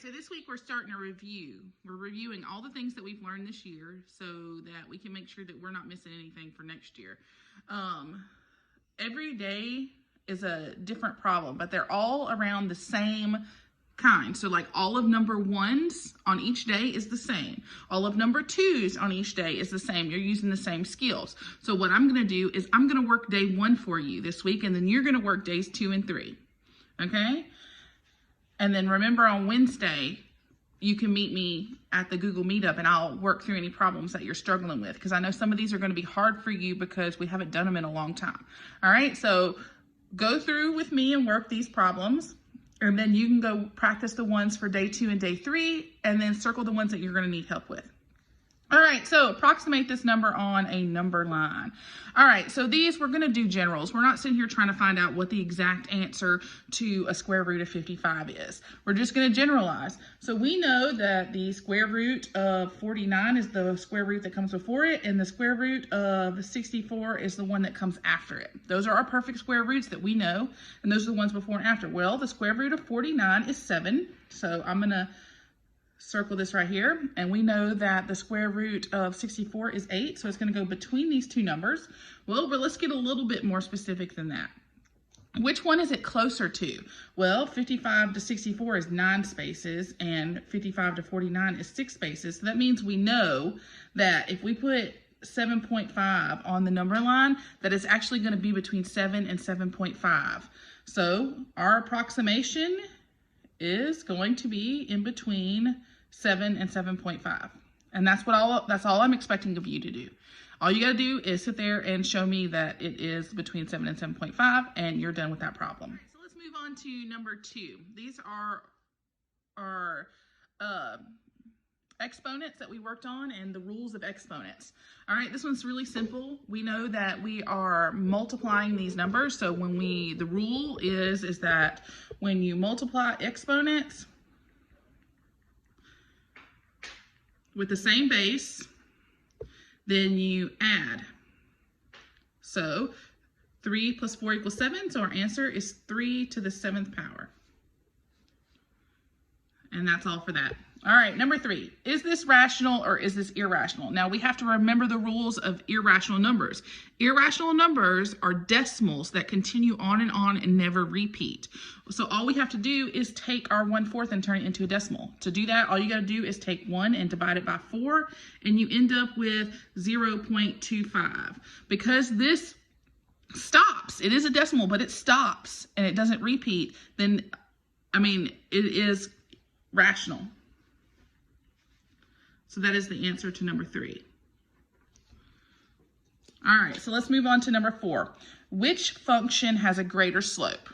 So this week we're starting a review. We're reviewing all the things that we've learned this year so that we can make sure that we're not missing anything for next year. Every day is a different problem, but they're all around the same kind. So like all of number ones on each day is the same. All of number twos on each day is the same. You're using the same skills. So what I'm going to do is I'm going to work day 1 for you this week, and then you're going to work days 2 and 3. Okay? And then remember, on Wednesday, you can meet me at the Google Meetup and I'll work through any problems that you're struggling with, because I know some of these are going to be hard for you because we haven't done them in a long time. All right, so go through with me and work these problems, and then you can go practice the ones for day 2 and day 3, and then circle the ones that you're going to need help with. All right, so approximate this number on a number line. All right, so these, we're going to do generals. We're not sitting here trying to find out what the exact answer to a square root of 55 is. We're just going to generalize. So we know that the square root of 49 is the square root that comes before it, and the square root of 64 is the one that comes after it. Those are our perfect square roots that we know, and those are the ones before and after. Well, the square root of 49 is 7, so I'm going to circle this right here, and we know that the square root of 64 is 8, so it's going to go between these two numbers. Well, but let's get a little bit more specific than that. Which one is it closer to? Well, 55 to 64 is 9 spaces, and 55 to 49 is 6 spaces. So that means we know that if we put 7.5 on the number line, that it's actually going to be between 7 and 7.5. So our approximation is going to be in between 7 and 7.5. And that's all I'm expecting of you to do. All you got to do is sit there and show me that it is between 7 and 7.5, and you're done with that problem. Right, so let's move on to number 2. These are our exponents that we worked on and the rules of exponents. All right, this one's really simple. We know that we are multiplying these numbers. So when the rule is that when you multiply exponents with the same base, then you add. So 3 plus 4 equals 7. So our answer is 3 to the 7th power. And that's all for that. All right, number 3, is this rational or is this irrational? Now we have to remember the rules of irrational numbers. Irrational numbers are decimals that continue on and never repeat. So all we have to do is take our 1/4 and turn it into a decimal. To do that, all you got to do is take 1 and divide it by 4, and you end up with 0.25. Because this stops, it is a decimal, but it stops and it doesn't repeat, then, it is rational. So that is the answer to number 3. All right, so let's move on to number 4. Which function has a greater slope?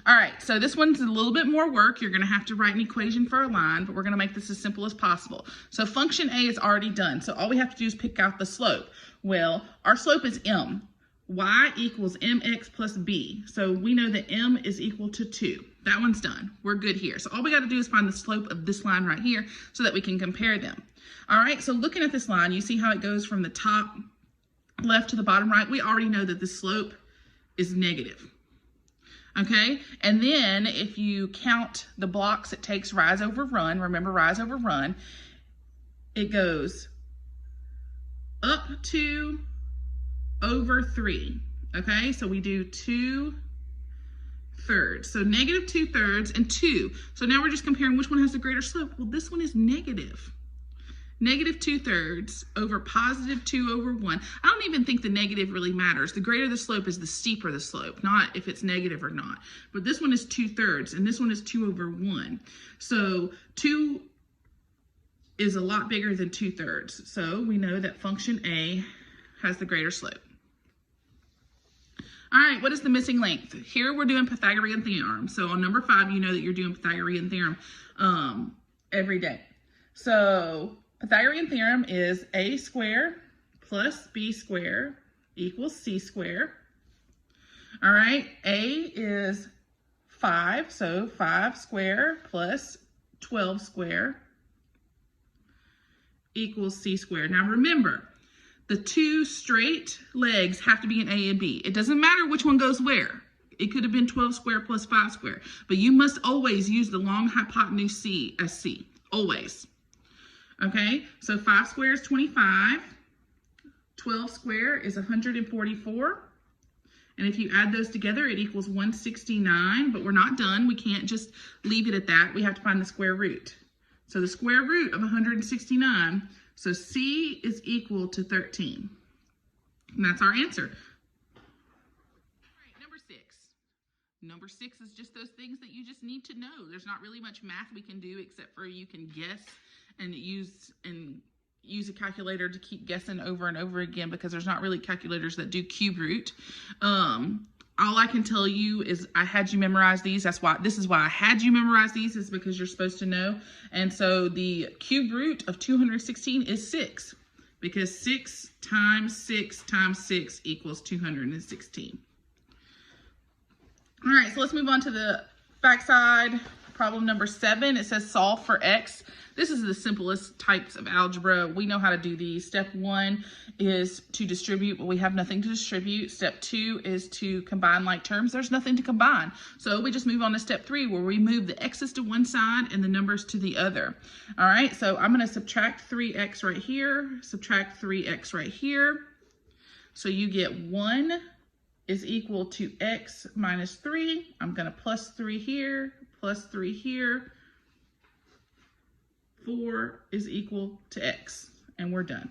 All right, so this one's a little bit more work. You're going to have to write an equation for a line, but we're going to make this as simple as possible. So function A is already done, so all we have to do is pick out the slope. Well, our slope is m. Y equals mx plus b. So we know that m is equal to 2. That one's done. We're good here. So all we got to do is find the slope of this line right here so that we can compare them. All right, so looking at this line, you see how it goes from the top left to the bottom right? We already know that the slope is negative. Okay, and then if you count the blocks it takes rise over run, remember rise over run, it goes up 2 over 3. Okay, so we do 2/3. So negative 2/3 and 2. So now we're just comparing which one has the greater slope. Well, this one is negative. Negative 2/3 over positive 2 over 1. I don't even think the negative really matters. The greater the slope is the steeper the slope, not if it's negative or not. But this one is 2/3 and this one is 2 over 1. So 2 is a lot bigger than 2/3. So we know that function A has the greater slope. All right, what is the missing length? Here we're doing Pythagorean theorem. So on number 5, you know that you're doing Pythagorean theorem every day. So Pythagorean theorem is a squared plus b squared equals c squared. All right, a is 5, so 5 squared plus 12 squared equals c squared. Now remember, the 2 straight legs have to be an A and B. It doesn't matter which one goes where. It could have been 12 squared plus 5 squared. But you must always use the long hypotenuse C as C. Always. Okay, so 5 squared is 25. 12 squared is 144. And if you add those together, it equals 169. But we're not done. We can't just leave it at that. We have to find the square root. So the square root of 169, so C is equal to 13. And that's our answer. All right, number 6. Number 6 is just those things that you just need to know. There's not really much math we can do except for you can guess and use a calculator to keep guessing over and over again, because there's not really calculators that do cube root. All I can tell you is I had you memorize these. This is why I had you memorize these, is because you're supposed to know. And so the cube root of 216 is 6, because 6 times 6 times 6 equals 216. All right, so let's move on to the back side. Problem number 7, it says solve for x. This is the simplest types of algebra. We know how to do these. Step 1 is to distribute, but we have nothing to distribute. Step 2 is to combine like terms. There's nothing to combine. So we just move on to step 3, where we move the x's to one side and the numbers to the other. All right, so I'm going to subtract 3x right here, subtract 3x right here. So you get 1 is equal to x minus 3. I'm going to plus 3 here, plus 3 here. 4 is equal to x, and we're done.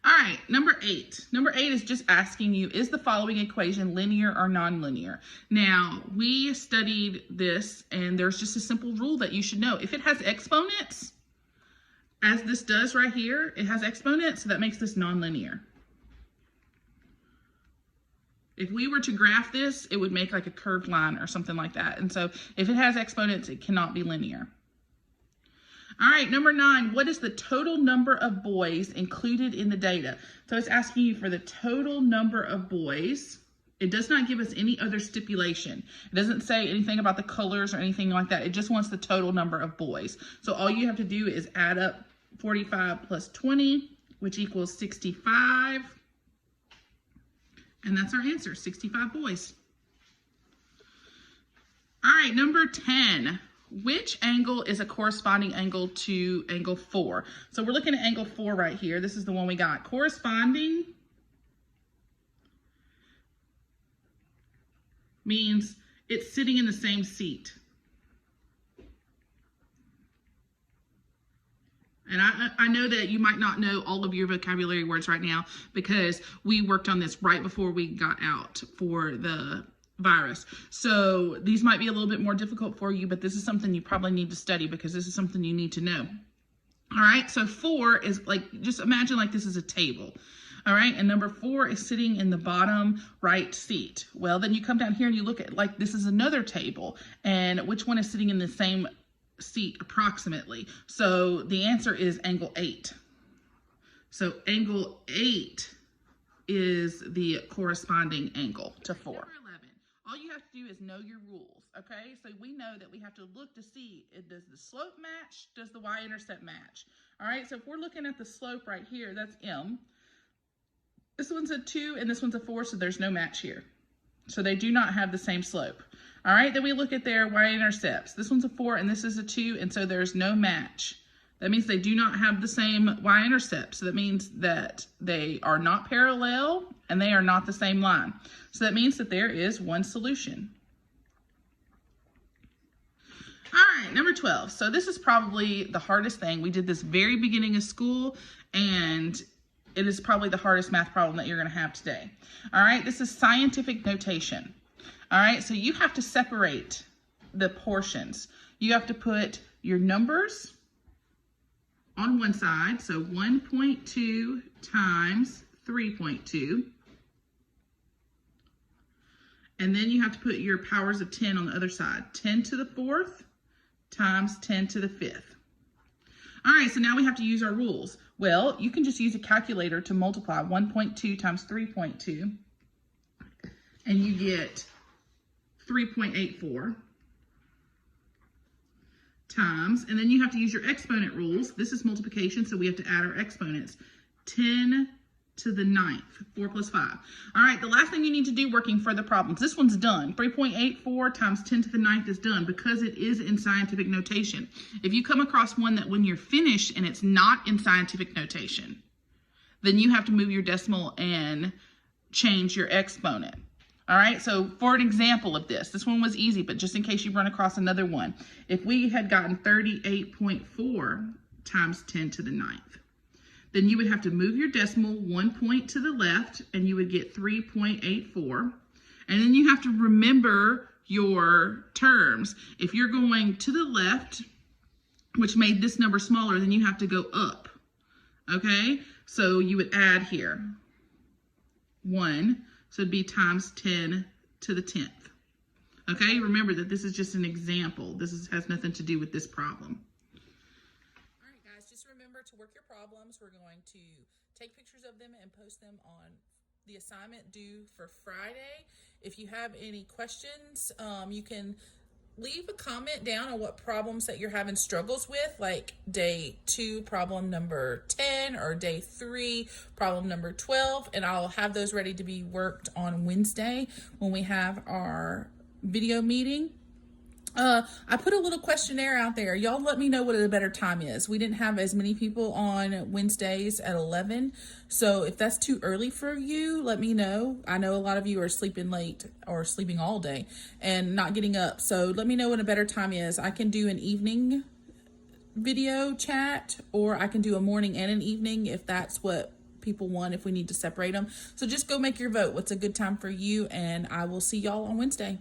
All right, number 8. Number 8 is just asking you, is the following equation linear or nonlinear? Now, we studied this, and there's just a simple rule that you should know. If it has exponents, as this does right here, it has exponents, so that makes this nonlinear. If we were to graph this, it would make like a curved line or something like that. And so if it has exponents, it cannot be linear. All right, number 9, what is the total number of boys included in the data? So it's asking you for the total number of boys. It does not give us any other stipulation. It doesn't say anything about the colors or anything like that. It just wants the total number of boys. So all you have to do is add up 45 plus 20, which equals 65. And that's our answer, 65 boys. All right, number 10. Which angle is a corresponding angle to angle 4? So we're looking at angle 4 right here. This is the one we got. Corresponding means it's sitting in the same seat. And I know that you might not know all of your vocabulary words right now, because we worked on this right before we got out for the virus. So these might be a little bit more difficult for you, but this is something you probably need to study, because this is something you need to know. All right, so 4 is like, just imagine like this is a table. All right, and number 4 is sitting in the bottom right seat. Well, then you come down here and you look at, like, this is another table, and which one is sitting in the same seat approximately? So the answer is angle 8. So angle 8 is the corresponding angle to 4. Number 11. All you have to do is know your rules, okay? So we know that we have to look to see, does the slope match? Does the y-intercept match? All right, so if we're looking at the slope right here, that's m. This one's a 2 and this one's a 4, so there's no match here. So they do not have the same slope. All right, then we look at their y-intercepts. This one's a 4 and this is a 2, and so there's no match. That means they do not have the same y-intercept. So that means that they are not parallel and they are not the same line. So that means that there is one solution. All right, number 12. So this is probably the hardest thing. We did this very beginning of school, and it is probably the hardest math problem that you're going to have today. All right, this is scientific notation. All right, so you have to separate the portions. You have to put your numbers on one side, so 1.2 times 3.2. And then you have to put your powers of 10 on the other side. 10 to the 4th times 10 to the 5th. All right, so now we have to use our rules. Well, you can just use a calculator to multiply 1.2 times 3.2, and you get 3.84 times, and then you have to use your exponent rules. This is multiplication, so we have to add our exponents. 10 to the 9th, 4 plus 5. All right, the last thing you need to do working further problems, this one's done. 3.84 times 10 to the 9th is done because it is in scientific notation. If you come across one that when you're finished and it's not in scientific notation, then you have to move your decimal and change your exponent. All right, so for an example of this one was easy, but just in case you run across another one, if we had gotten 38.4 times 10 to the 9th, then you would have to move your decimal 1 point to the left and you would get 3.84. And then you have to remember your terms. If you're going to the left, which made this number smaller, then you have to go up. Okay, so you would add here 1, so it'd be times 10 to the 10th. Okay, remember that this is just an example. This has nothing to do with this problem. All right, guys, just remember to work your problems. We're going to take pictures of them and post them on the assignment due for Friday. If you have any questions, you can leave a comment down on what problems that you're having struggles with, like day 2, problem number 10, or day 3, problem number 12, and I'll have those ready to be worked on Wednesday when we have our video meeting. I put a little questionnaire out there. Y'all let me know what a better time is. We didn't have as many people on Wednesdays at 11. So if that's too early for you, let me know. I know a lot of you are sleeping late or sleeping all day and not getting up. So let me know what a better time is. I can do an evening video chat, or I can do a morning and an evening if that's what people want, if we need to separate them. So just go make your vote. What's a good time for you? And I will see y'all on Wednesday.